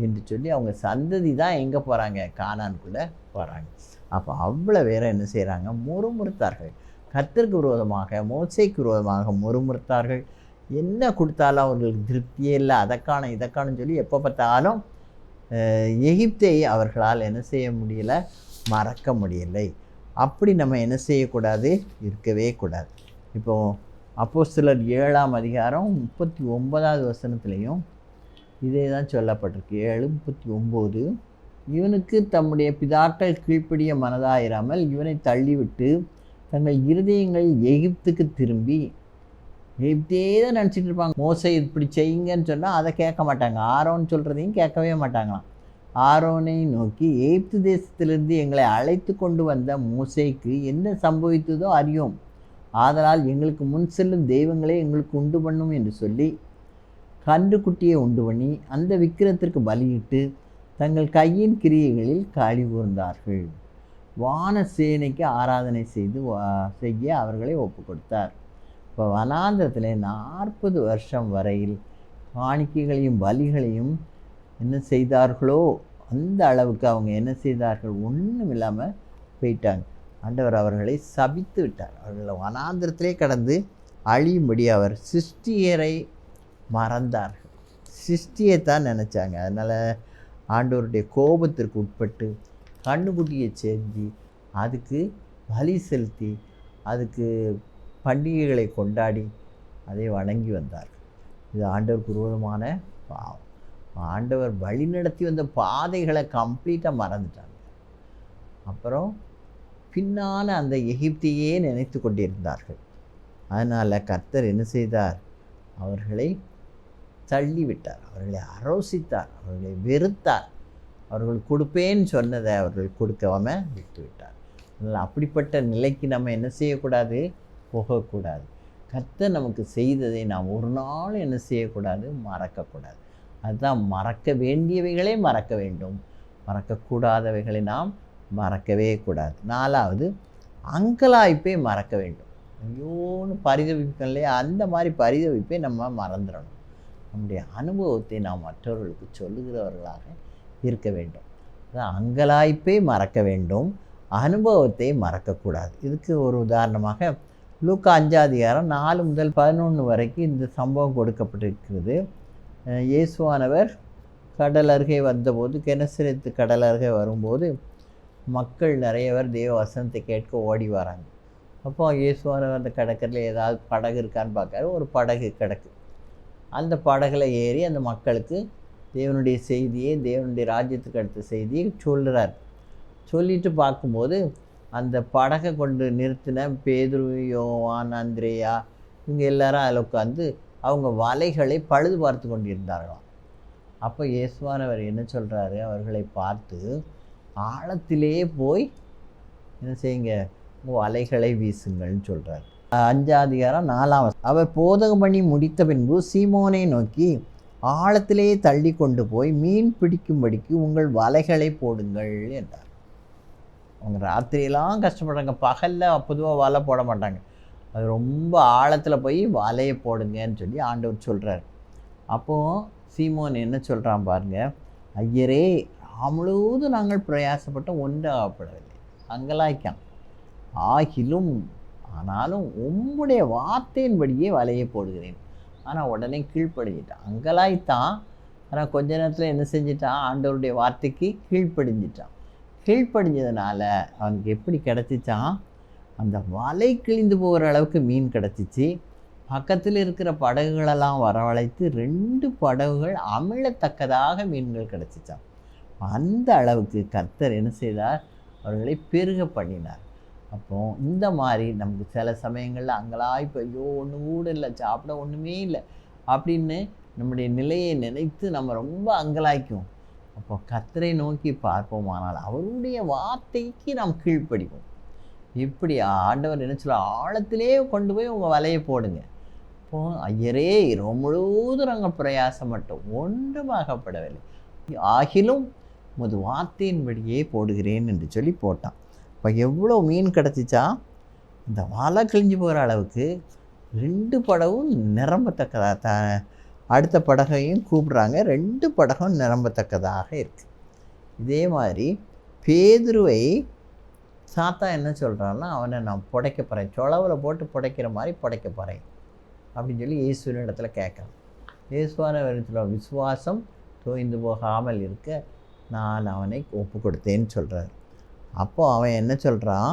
என்று சொல்லி அவங்க சந்ததி தான் எங்கே போகிறாங்க, கானானுக்குள்ளே போகிறாங்க. அப்போ அவ்வளோ பேரை என்ன செய்கிறாங்க, முறுமுறுத்தார்கள். கர்த்தருக்கு விரோதமாக, மோசேக்கு விரோதமாக முறுமுறுத்தார்கள். என்ன கொடுத்தாலும் அவர்களுக்கு திருப்தியே இல்லை. அதற்கான இதற்கானு சொல்லி எப்போ பார்த்தாலும் எகிப்தை அவர்களால் என்ன செய்ய முடியலை, மறக்க முடியலை. அப்படி நம்ம என்ன செய்யக்கூடாது, இருக்கவே கூடாது. இப்போது அப்போஸ்தலர் 7ஆம் அதிகாரம் 39வது வசனத்துலேயும் இதே தான் சொல்லப்பட்டிருக்கு. 7:39, இவனுக்கு தம்முடைய பிதாக்கள் கீழ்ப்படிய மனதாயிராமல் இவனை தள்ளிவிட்டு தங்கள் இருதயங்கள் எகிப்துக்கு திரும்பி, எகிப்தே தான் நினச்சிட்டு இருப்பாங்க. மோசே இப்படி செய்யுங்கன்னு சொன்னால் அதை கேட்க மாட்டாங்க. ஆரோன் சொல்கிறதையும் கேட்கவே மாட்டாங்களாம். ஆரோனை நோக்கி, எகிப்து தேசத்திலிருந்து எங்களை அழைத்து கொண்டு வந்த மோசேக்கு என்ன சம்பவித்ததோ அறியோம், ஆதலால் எங்களுக்கு முன் செல்லும் தெய்வங்களே எங்களுக்கு உண்டு பண்ணும் என்று சொல்லி கன்றுக்குட்டியை உண்டு பண்ணி அந்த விக்கிரத்திற்கு பலியிட்டு தங்கள் கையின் கிரியைகளில் களி கூர்ந்தார்கள். வான சேனைக்கு ஆராதனை செய்ய அவர்களை ஒப்பு கொடுத்தார். இப்போ வனாந்திரத்தில் 40 வருஷம் வரையில் காணிக்கைகளையும் பலிகளையும் என்ன செய்தார்களோ அந்த அளவுக்கு அவங்க என்ன செய்தார்கள், ஒன்றும் இல்லாமல் போயிட்டாங்க. ஆண்டவர் அவர்களை சபித்து விட்டார். அவர்களை வனாந்திரத்திலே கடந்து அழியும்படி அவர் சிருஷ்டியரை மறந்தார்கள். சிருஷ்டியைத்தான் நினச்சாங்க. அதனால் ஆண்டவருடைய கோபத்திற்கு உட்பட்டு கண்ணுக்குட்டியை செஞ்சு அதுக்கு பலி செலுத்தி அதுக்கு பண்டிகைகளை கொண்டாடி அதை வணங்கி வந்தார்கள். இது ஆண்டவருக்கு விரோதமான பாவம். ஆண்டவர் வழி நடத்தி வந்த பாதைகளை கம்ப்ளீட்டாக மறந்துட்டாங்க. அப்புறம் பின்னான அந்த எகிப்தையே நினைத்து கொண்டிருந்தார்கள். அதனால் கர்த்தர் என்ன செய்தார், அவர்களை தள்ளிவிட்டார், அவர்களை அரோசித்தார், அவர்களை வெறுத்தார். அவர்கள் கொடுப்பேன்னு சொன்னதை அவர்கள் கொடுக்காம விட்டுவிட்டார். அதனால் அப்படிப்பட்ட நிலைக்கு நம்ம என்ன செய்யக்கூடாது, போகக்கூடாது. கர்த்தர் நமக்கு செய்ததை நாம் ஒரு நாள் என்ன செய்யக்கூடாது, மறக்கக்கூடாது. அதுதான் மறக்க வேண்டியவைகளே மறக்க வேண்டும், மறக்கக்கூடாதவைகளை நாம் மறக்கவே கூடாது. 4வது, அங்கலாய்ப்பை மறக்க வேண்டும். ஐயோன்னு பரிதவிப்போம் இல்லையா, அந்த மாதிரி பரிதவிப்பை நம்ம மறந்துடணும். நம்முடைய அனுபவத்தை நாம் மற்றவர்களுக்கு சொல்லுகிறவர்களாக இருக்க வேண்டும். அதான் அங்கலாய்ப்பை மறக்க வேண்டும், அனுபவத்தை மறக்கக்கூடாது. இதுக்கு ஒரு உதாரணமாக லூக்கா 5ஆம் அதிகாரம் 4 முதல் 11 வரைக்கும் இந்த சம்பவம் கொடுக்கப்பட்டிருக்கிறது. இயேசுவானவர் கடல் அருகே வந்தபோது, கெனசரேத்து கடல் அருகே வரும்போது மக்கள் நிறைய பேர் தேவ வசனத்தை கேட்க ஓடி வராங்க. அப்போ இயேசுவானவர் அந்த கடற்கரையில் ஏதாவது படகு இருக்கான்னு பார்க்காரு. ஒரு படகு கிடக்கு. அந்த படகுல ஏறி அந்த மக்களுக்கு தேவனுடைய செய்தியை, தேவனுடைய ராஜ்யத்துக்கு அடுத்த செய்தியை சொல்கிறார். சொல்லிட்டு பார்க்கும்போது அந்த படகை கொண்டு நிறுத்தின பேதுரு, யோவான், அந்திரேயா இவங்க எல்லாரும் அதில் உட்காந்து அவங்க வலைகளை பழுது பார்த்து கொண்டிருந்தார்களாம். அப்போ இயேசுவானவர் என்ன சொல்கிறாரு, அவர்களை பார்த்து ஆழத்திலே போய் என்ன செய்யுங்க, வலைகளை வீசுங்கள்னு சொல்கிறார். 5ஆம் அதிகாரம் 4ஆம் வசனம், அவர் போதகம் பண்ணி முடித்த பின்பு சீமோனை நோக்கி, ஆழத்திலே தள்ளி கொண்டு போய் மீன் பிடிக்கும்படிக்கு உங்கள் வலைகளை போடுங்கள் என்றார். அவங்க ராத்திரியெல்லாம் கஷ்டப்படுறாங்க. பகலில் பொதுவாக வலை போட மாட்டாங்க. அது ரொம்ப ஆழத்தில் போய் வலையை போடுங்கன்னு சொல்லி ஆண்டவர் சொல்கிறார். அப்போது சீமோன் என்ன சொல்கிறான் பாருங்க, ஐயரே முழுவதும் நாங்கள் பிரயாசப்பட்டோம், ஒன்று ஆகப்படவில்லை, அங்கலாய்க்கான். ஆனாலும் உம்முடைய வார்த்தையின்படியே வலையை போடுகிறேன். ஆனால் உடனே கீழ்ப்படிஞ்சிட்டான். அங்கலாய்த்தான், ஆனால் கொஞ்ச நேரத்தில் என்ன செஞ்சிட்டான், ஆண்டவருடைய வார்த்தைக்கு கீழ்ப்படிஞ்சிட்டான். கீழ்ப்படிஞ்சதுனால அவனுக்கு எப்படி கிடச்சிச்சான், அந்த வலை கிழிந்து போகிற அளவுக்கு மீன் கிடச்சிச்சு. பக்கத்தில் இருக்கிற படகுகளெல்லாம் வரவழைத்து 2 படகுகள் அமிழத்தக்கதாக மீன்கள் கிடச்சிச்சான். அந்த அளவுக்கு கர்த்தர் என்ன செய்தார், அவர்களை பெருக பண்ணினார். அப்போது இந்த மாதிரி நமக்கு சில சமயங்களில் அங்கலாய்ப்பு, ஐயோ ஒன்று கூட இல்லை, சாப்பிட ஒன்றுமே இல்லை அப்படின்னு நம்முடைய நிலையை நினைத்து நம்ம ரொம்ப அங்கலாய்க்கும். அப்போ கர்த்தரை நோக்கி பார்ப்போமானால் அவருடைய வார்த்தைக்கு நாம் கீழ்ப்படிவோம். இப்படி ஆண்டவர் என்ன சொல்ல, ஆழத்திலே கொண்டு போய் உங்கள் வலையை போடுங்க. அப்போது ஐயரே இரவு முழுவதும் நாங்கள் பிரயாசப்பட்டோம், ஒன்றுமாகப்படவில்லை, ஆகிலும் உமது வார்த்தையின்படியே போடுகிறேன் என்று சொல்லி போட்டான். இப்போ எவ்வளோ மீன் கிடச்சிச்சா, இந்த வலை கிழிஞ்சு போகிற அளவுக்கு 2 படகும் நிரம்பத்தக்கதாக, அடுத்த படகையும் கூப்பிட்றாங்க, 2 படகும் நிரம்பத்தக்கதாக இருக்குது. இதே மாதிரி பேதுருவை சாத்தான் என்ன சொல்கிறான்னா, அவனை நான் புடைக்க போகிறேன், சொலவில் போட்டு புடைக்கிற மாதிரி புடைக்க போகிறேன் அப்படின்னு சொல்லி இயேசுவின் இடத்துல கேட்குறான். இயேசுவான இடத்துல விசுவாசம் தோய்ந்து போகாமல் இருக்க நான் அவனை ஒப்பு கொடுத்தேன்னு சொல்கிறார். அப்போது அவன் என்ன சொல்கிறான்,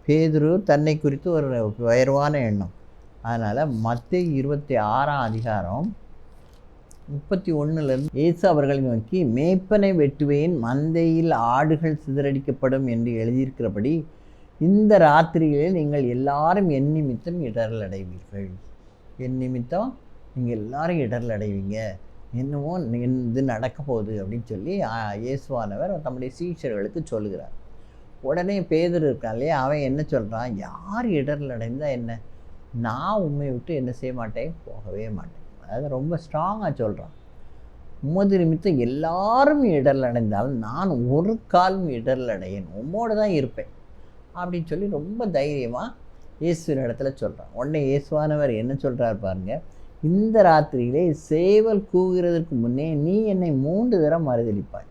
பேதுரு தன்னை குறித்து ஒரு உயர்வான எண்ணம். அதனால் மத்தேயு 26 31 இயேசு அவர்களை நோக்கி, மேய்ப்பனை வெட்டுவேன், மந்தையில் ஆடுகள் சிதறடிக்கப்படும் என்று எழுதியிருக்கிறபடி இந்த ராத்திரிகளில் நீங்கள் எல்லாரும் என் நிமித்தம் இடரல் அடைவீர்கள். என் நிமித்தம் நீங்கள் எல்லாரும் இடரல் அடைவீங்க, என்னமோ இது நடக்க போகுது அப்படின்னு சொல்லி இயேசுவானவர் தம்முடைய சீஷர்களுக்கு சொல்லுகிறார். உடனே பேதுரு இருக்கான் இல்லையா, அவன் என்ன சொல்கிறான், யார் இடரல் அடைந்தால் என்ன, நான் உண்மை விட்டு என்ன செய்ய மாட்டேன், போகவே மாட்டேன். அதாவது ரொம்ப ஸ்ட்ராங்காக சொல்கிறான். உமது நிமித்தம் எல்லாரும் இடரல் அடைந்தாலும் நான் ஒரு காலும் இடரல் அடையேன், உம்மோடு தான் இருப்பேன் அப்படின்னு சொல்லி ரொம்ப தைரியமாக இயேசுவின் இடத்துல சொல்கிறான். உடனே இயேசுவானவர் என்ன சொல்கிறார் பாருங்க, இந்த ராத்திரியிலே சேவல் கூவுகிறதுக்கு முன்னே நீ என்னை 3 தடவை மறுதளிப்பாய்.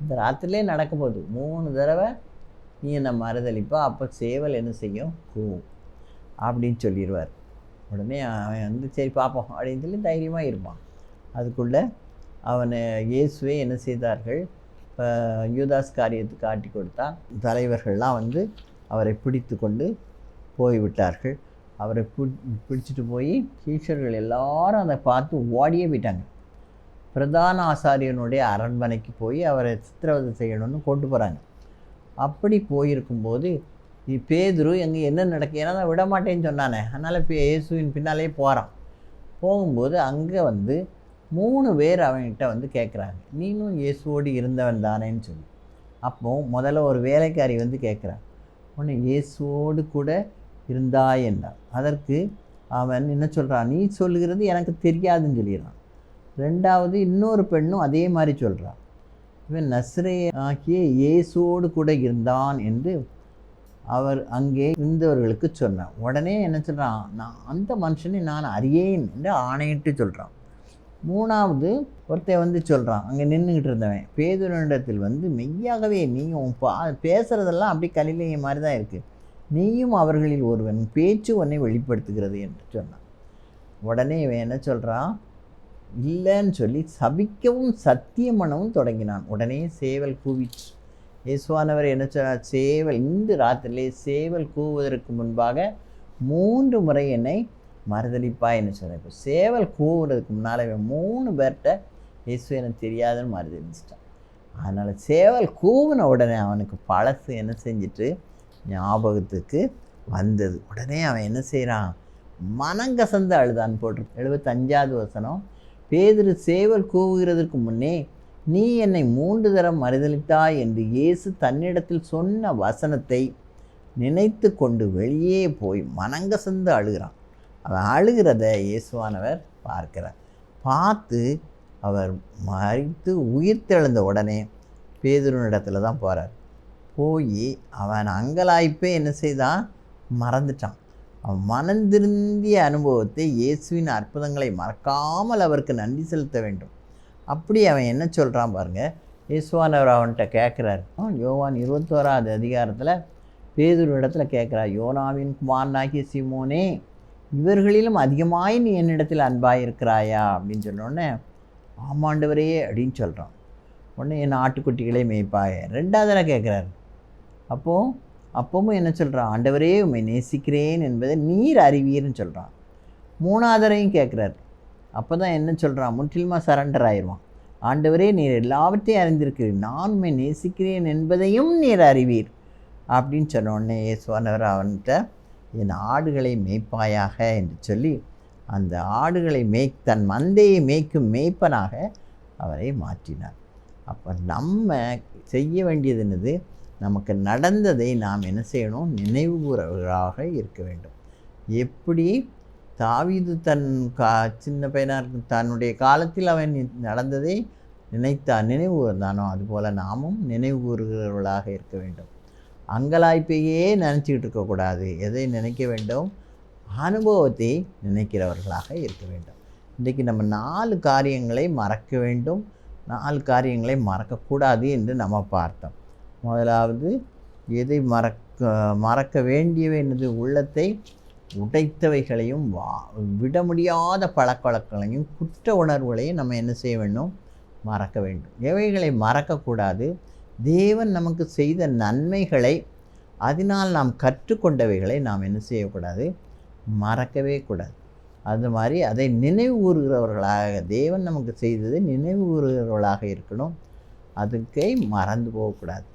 இந்த ராத்திரிலே நடக்க போகுது, 3 தடவை நீ என்னை மறுதளிப்பா, அப்போ சேவல் என்ன செய்யும், கூவும் அப்படின்னு சொல்லிடுவார். உடனே அவன் சரி பார்ப்போம் அப்படின்னு சொல்லி தைரியமாக இருப்பான். அதுக்குள்ளே அவனை இயேசுவே என்ன செய்தார்கள், யூதாஸ் காரியத்துக்கு காட்டி கொடுத்தா தலைவர்கள்லாம் அவரை பிடித்து கொண்டு போய்விட்டார்கள். அவரை பிடிச்சிட்டு போய் சீஷர்கள் எல்லாரும் அதை பார்த்து ஓடியே போயிட்டாங்க. பிரதான ஆசாரியனுடைய அரண்மனைக்கு போய் அவரை சித்திரவதை செய்யணும்னு கொண்டு போகிறாங்க. அப்படி போயிருக்கும்போது பேதுரு எங்கே என்ன நடக்கு, ஏன்னா நான் விட மாட்டேன்னு சொன்னானே, அதனால் இப்போ இயேசுவின் பின்னாலே போகிறான். போகும்போது அங்கே 3 பேர் அவன்கிட்ட கேட்குறாங்க, நீனும் இயேசுவோடு இருந்தவன் தானேன்னு சொல்லி. அப்போது முதல்ல ஒரு வேலைக்காரி கேட்குறான், உன்னை இயேசுவோடு கூட இருந்தாய் என்றான். அதற்கு அவன் என்ன சொல்கிறான், நீ சொல்லுகிறது எனக்கு தெரியாதுன்னு சொல்லிடுறான். 2வது இன்னொரு பெண்ணும் அதே மாதிரி சொல்கிறான், இவன் நசரேயனாகிய இயேசுவோடு கூட இருந்தான் என்று அவர் அங்கே இருந்தவர்களுக்கு சொன்னான். உடனே என்ன சொல்கிறான், நான் அந்த மனுஷனை நான் அறியேன் என்று ஆணையிட்டு சொல்கிறான். 3வது ஒருத்தன் சொல்கிறான், அங்கே நின்றுக்கிட்டு இருந்தவன் பேதுருவினிடத்தில் மெய்யாகவே நீ பேசுகிறதெல்லாம் அப்படி கலிலேய மாதிரி தான் இருக்குது, நீயும் அவர்களில் ஒருவன், பேச்சு உன்னை வெளிப்படுத்துகிறது என்று சொன்னான். உடனே இவன் என்ன சொல்கிறான், இல்லைன்னு சொல்லி சபிக்கவும் சத்தியம் பண்ணவும் தொடங்கினான். உடனே சேவல் கூவிச்சு. இயேசுவானவர் என்ன சொன்னார், சேவல் இந்த ராத்திரிலே சேவல் கூவுவதற்கு முன்பாக 3 முறை என்னை மறுதளிப்பாய் என்ன சொன்னார். இப்போ சேவல் கூவுறதுக்கு முன்னால் இவன் 3 பேர்கிட்ட இயேசு எனக்கு தெரியாதுன்னு மறுதளிச்சிட்டான். அதனால் சேவல் கூவின உடனே அவனுக்கு பழசு என்ன செஞ்சிட்டு ஞாபகத்துக்கு வந்தது. உடனே அவன் என்ன செய்கிறான், மனங்கசந்து அழுதான்னு போட்டிருக்கு. 75 பேதுரு சேவல் கூவுகிறதுக்கு முன்னே நீ என்னை 3 தரம் மறுதளித்தாய் என்று இயேசு தன்னிடத்தில் சொன்ன வசனத்தை நினைத்து கொண்டு வெளியே போய் மனங்கசந்து அழுகிறான். அவன் அழுகிறத இயேசுவானவர் பார்க்கிறார். பார்த்து அவர் மரித்து உயிர்த்தெழுந்த உடனே பேதுருவினிடத்துல தான் போகிறார். போய் அவன் அங்கலாய்ப்பே என்ன செய்தான், மறந்துட்டான். அவன் மனந்திருந்திய அனுபவத்தை, இயேசுவின் அற்புதங்களை மறக்காமல் அவருக்கு நன்றி செலுத்த வேண்டும். அப்படி அவன் என்ன சொல்கிறான் பாருங்கள். இயேசுவானவர் அவன்கிட்ட கேட்குறாரு. யோவான் 21 பேதுருவிடத்துல கேட்குறார், யோனாவின் குமாரனாகிய சீமோனே, இவர்களிலும் அதிகமாய் நீ என்னிடத்தில் அன்பாயிருக்கிறாயா அப்படின்னு சொன்னோடனே ஆமாண்டவரே அப்படின்னு சொல்கிறான். உடனே என் ஆட்டுக்குட்டிகளை மேய்ப்பாய 2வது கேட்குறாரு. அப்பவும் என்ன சொல்கிறான், ஆண்டவரே உம்மை நேசிக்கிறேன் என்பதை நீர் அறிவீர்னு சொல்கிறான். 3வது கேட்குறாரு. அப்போ தான் என்ன சொல்கிறான், முற்றிலுமாக சரண்டர் ஆயிடுவான். ஆண்டவரே, நீர் எல்லாவற்றையும் அறிந்திருக்கிறீர், நான் உம்மை நேசிக்கிறேன் என்பதையும் நீர் அறிவீர் அப்படின்னு சொன்ன உடனே இயேசுவானவர் அவன்கிட்ட, என் ஆடுகளை மேய்ப்பாயாக என்று சொல்லி அந்த ஆடுகளை தன் மந்தையை மேய்க்கும் மேய்ப்பனாக அவரை மாற்றினார். அப்போ நம்ம செய்ய வேண்டியது என்னது? நமக்கு நடந்ததை நாம் என்ன செய்யணும்? நினைவு கூறவர்களாக இருக்க வேண்டும். எப்படி தாவீது தன் சின்ன பையனாக இருக்கும் தன்னுடைய காலத்தில் அவன் நடந்ததை நினைவு கூர்ந்தானோ, அதுபோல் நாமும் நினைவு கூறுகிறவர்களாக இருக்க வேண்டும். அங்கலாய்ப்பையே நினச்சிக்கிட்டு இருக்கக்கூடாது. எதை நினைக்க வேண்டும்? அனுபவத்தை நினைக்கிறவர்களாக இருக்க வேண்டும். இன்றைக்கு நம்ம 4 காரியங்களை மறக்க வேண்டும், 4 காரியங்களை மறக்கக்கூடாது என்று நம்ம பார்த்தோம். முதலாவது, எதை மறக்க வேண்டியவை என்னது? உள்ளத்தை உடைத்தவைகளையும் விட முடியாத பழக்கவழக்கங்களையும் குற்ற உணர்வுகளையும் நம்ம என்ன செய்ய வேண்டும்? மறக்க வேண்டும். எவைகளை மறக்கக்கூடாது? தேவன் நமக்கு செய்த நன்மைகளை, அதனால் நாம் கற்றுக்கொண்டவைகளை நாம் என்ன செய்யக்கூடாது? மறக்கவே கூடாது. அது மாதிரி அதை நினைவு கூறுகிறவர்களாக, தேவன் நமக்கு செய்ததை நினைவு கூறுகிறவர்களாக இருக்கணும். அதுக்கே மறந்து போகக்கூடாது.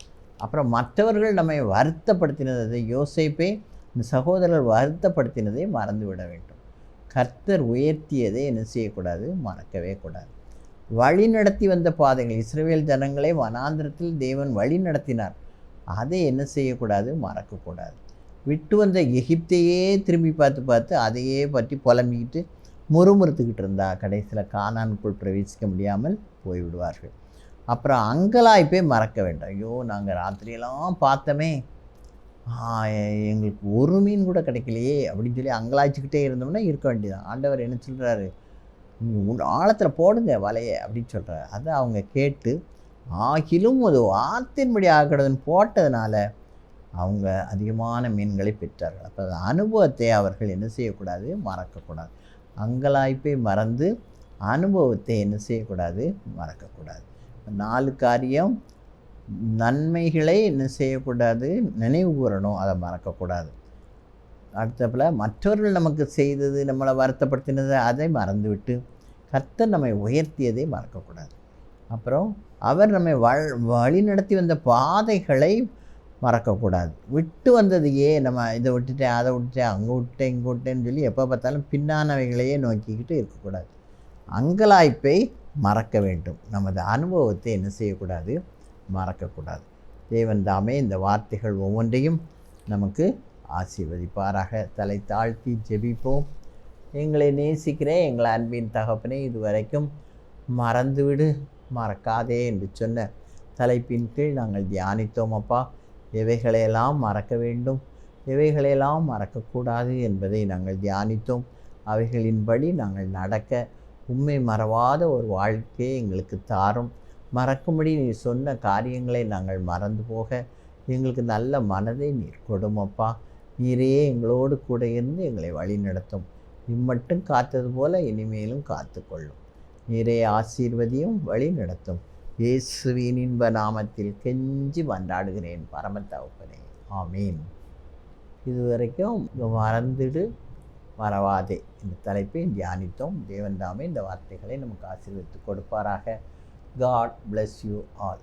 அப்புறம் மற்றவர்கள் நம்மை வருத்தப்படுத்தினதை, யோசேப்பை இந்த சகோதரர்கள் வருத்தப்படுத்தினதை மறந்து விட வேண்டும். கர்த்தர் உயர்த்தியதை என்ன செய்யக்கூடாது? மறக்கவே கூடாது. வழி நடத்தி வந்த பாதைகள், இஸ்ரவேல் ஜனங்களை வனாந்திரத்தில் தேவன் வழி நடத்தினார், அதை என்ன செய்யக்கூடாது? மறக்கக்கூடாது. விட்டு வந்த எகிப்தையே திரும்பி பார்த்து அதையே பற்றி புலம்பிக்கிட்டு முறுமுறுத்துக்கிட்டு இருந்தா கடைசியில் கானானுக்குள் பிரவேசிக்க முடியாமல் போய்விடுவார்கள். அப்புறம் அங்கலாய்ப்பை மறக்க வேண்டாம். ஐயோ, நாங்கள் ராத்திரியெல்லாம் பார்த்தோமே, எங்களுக்கு ஒரு மீன் கூட கிடைக்கலையே அப்படின்னு சொல்லி அங்கலாய்ச்சிக்கிட்டே இருந்தோம்னா இருக்க வேண்டியதான். ஆண்டவர் என்ன சொல்கிறாரு? ஆழத்தில் போடுங்க வலையை அப்படின்னு சொல்கிறார். அதை அவங்க கேட்டு ஆகிலும் அது வார்த்தையின்படி ஆகிறதுன்னு போட்டதுனால அவங்க அதிகமான மீன்களை பெற்றார்கள். அப்போ அந்த அனுபவத்தை அவர்கள் என்ன செய்யக்கூடாது? மறக்கக்கூடாது. அங்கலாய்ப்பை மறந்து அனுபவத்தை என்ன செய்யக்கூடாது? மறக்கக்கூடாது. 4 காரியம். நன்மைகளை என்ன செய்யக்கூடாது? நினைவு கூறணும், அதை மறக்கக்கூடாது. அடுத்தப்பில் மற்றவர்கள் நமக்கு செய்தது, நம்மளை வருத்தப்படுத்தினது, அதை மறந்துவிட்டு கர்த்தர் நம்மை உயர்த்தியதை மறக்கக்கூடாது. அப்புறம் அவர் நம்மை வழி நடத்தி வந்த பாதைகளை மறக்கக்கூடாது. விட்டு வந்ததையே நம்ம இதை விட்டுட்டேன், அதை விட்டுட்டேன், அங்கே விட்டேன், இங்கே விட்டேன்னு சொல்லி எப்போ பார்த்தாலும் பின்னானவைகளையே நோக்கிக்கிட்டு இருக்கக்கூடாது. அங்கலாய்ப்பை மறக்க வேண்டும். நமது அனுபவத்தை என்ன செய்யக்கூடாது? மறக்கக்கூடாது. தேவன் தாமே இந்த வார்த்தைகள் ஒவ்வொன்றையும் நமக்கு ஆசீர்வதிப்பாராக. தலை தாழ்த்தி ஜெபிப்போம். எங்களை நேசிக்கிற எங்கள் அன்பின் தகப்பனே, இதுவரைக்கும் மறந்துவிடு, மறக்காதே என்று சொன்ன தலைப்பின் கீழ் நாங்கள் தியானித்தோம் அப்பா. எவைகளையெல்லாம் மறக்க வேண்டும், எவைகளையெல்லாம் மறக்கக்கூடாது என்பதை நாங்கள் தியானித்தோம். அவைகளின்படி நாங்கள் நடக்க உம்மை மறவாத ஒரு வாழ்க்கையை எங்களுக்கு தாரும். மறக்கும்படி நீ சொன்ன காரியங்களை நாங்கள் மறந்து போக எங்களுக்கு நல்ல மனதை நீர் கொடுமப்பா. நீரே எங்களோடு கூட இருந்து எங்களை வழி நடத்தும். இம்மட்டும் காத்தது போல இனிமேலும் காத்துக்கொள்ளும். நீரே ஆசீர்வதியும், வழி நடத்தும். இயேசுவின் இன்ப நாமத்தில் கெஞ்சி மன்றாடுகிறேன் பரமத்தகப்பனே, ஆமீன். இதுவரைக்கும் மறந்துடு மறவாதே இந்த தலைப்பை தியானித்தோம். தேவன் தாமே இந்த வார்த்தைகளை நமக்கு ஆசீர்வதித்து கொடுப்பாராக. God bless you all.